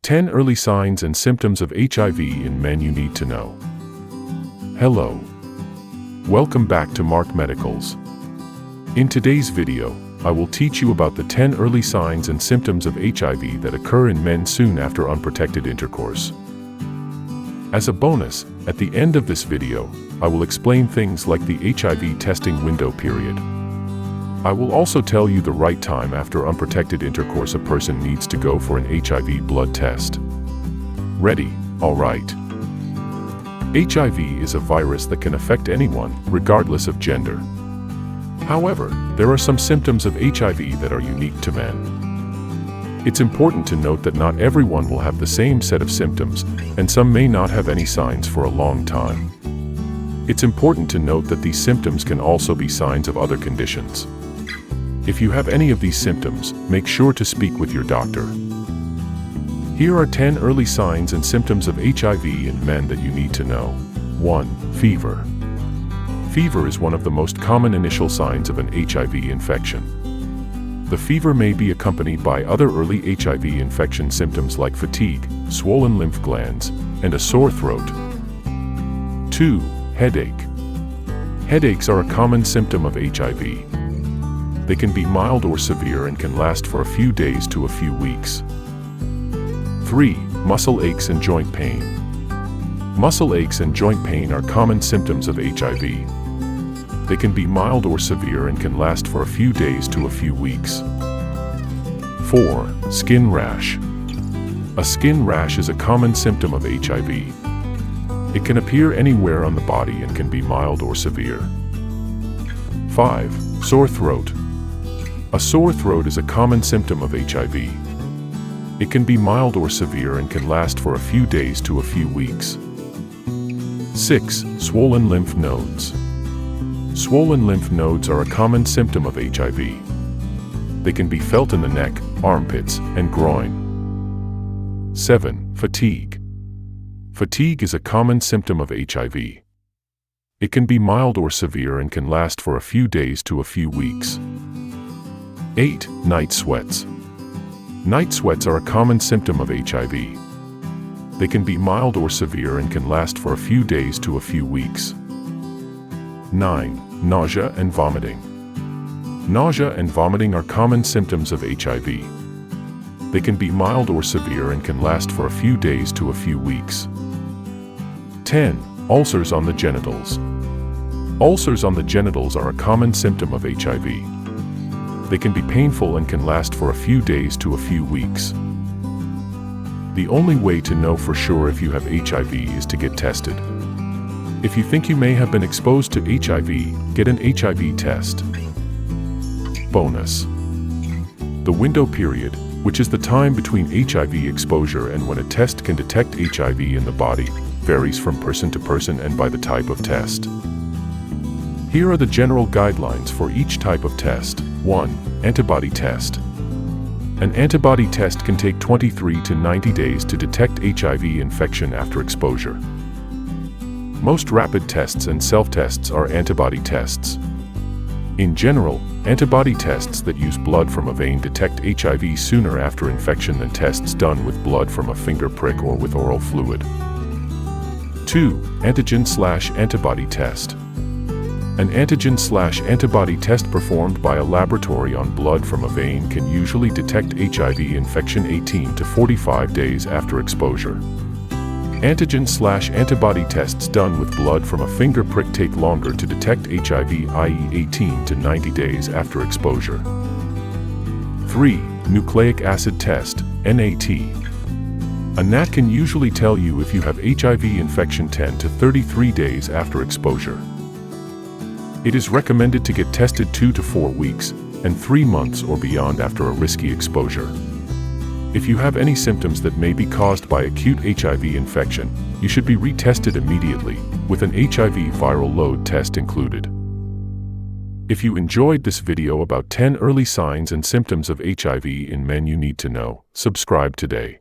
10 Early Signs and Symptoms of HIV in Men You Need to Know. Hello. Welcome back to Mark Medicals. In today's video, I will teach you about the 10 early signs and symptoms of HIV that occur in men soon after unprotected intercourse. As a bonus, at the end of this video, I will explain things like the HIV testing window period. I will also tell you the right time after unprotected intercourse a person needs to go for an HIV blood test. Ready? All right. HIV is a virus that can affect anyone, regardless of gender. However, there are some symptoms of HIV that are unique to men. It's important to note that not everyone will have the same set of symptoms, and some may not have any signs for a long time. It's important to note that these symptoms can also be signs of other conditions. If you have any of these symptoms, make sure to speak with your doctor. Here are 10 early signs and symptoms of HIV in men that you need to know. 1. Fever. Fever is one of the most common initial signs of an HIV infection. The fever may be accompanied by other early HIV infection symptoms like fatigue, swollen lymph glands, and a sore throat. 2. Headache. Headaches are a common symptom of HIV. They can be mild or severe and can last for a few days to a few weeks. 3. Muscle aches and joint pain. Muscle aches and joint pain are common symptoms of HIV. They can be mild or severe and can last for a few days to a few weeks. 4. Skin rash. A skin rash is a common symptom of HIV. It can appear anywhere on the body and can be mild or severe. 5. Sore throat. A sore throat is a common symptom of HIV. It can be mild or severe and can last for a few days to a few weeks. 6. Swollen lymph nodes. Swollen lymph nodes are a common symptom of HIV. They can be felt in the neck, armpits, and groin. 7. Fatigue. Fatigue is a common symptom of HIV. It can be mild or severe and can last for a few days to a few weeks. 8. Night sweats. Night sweats are a common symptom of HIV. They can be mild or severe and can last for a few days to a few weeks. 9. Nausea and vomiting. Nausea and vomiting are common symptoms of HIV. They can be mild or severe and can last for a few days to a few weeks. 10. Ulcers on the genitals. Ulcers on the genitals are a common symptom of HIV. They can be painful and can last for a few days to a few weeks. The only way to know for sure if you have HIV is to get tested. If you think you may have been exposed to HIV, get an HIV test. Bonus. The window period, which is the time between HIV exposure and when a test can detect HIV in the body, varies from person to person and by the type of test. Here are the general guidelines for each type of test. 1. Antibody test. An antibody test can take 23 to 90 days to detect HIV infection after exposure. Most rapid tests and self-tests are antibody tests. In general, antibody tests that use blood from a vein detect HIV sooner after infection than tests done with blood from a finger prick or with oral fluid. 2. Antigen/antibody test. An antigen/antibody test performed by a laboratory on blood from a vein can usually detect HIV infection 18 to 45 days after exposure. Antigen/antibody tests done with blood from a finger prick take longer to detect HIV, i.e. 18 to 90 days after exposure. 3. Nucleic acid test, NAT. A NAT can usually tell you if you have HIV infection 10 to 33 days after exposure. It is recommended to get tested 2 to 4 weeks and 3 months or beyond after a risky exposure. If you have any symptoms that may be caused by acute HIV infection, you should be retested immediately, with an HIV viral load test included. If you enjoyed this video about 10 early signs and symptoms of HIV in men you need to know, subscribe today.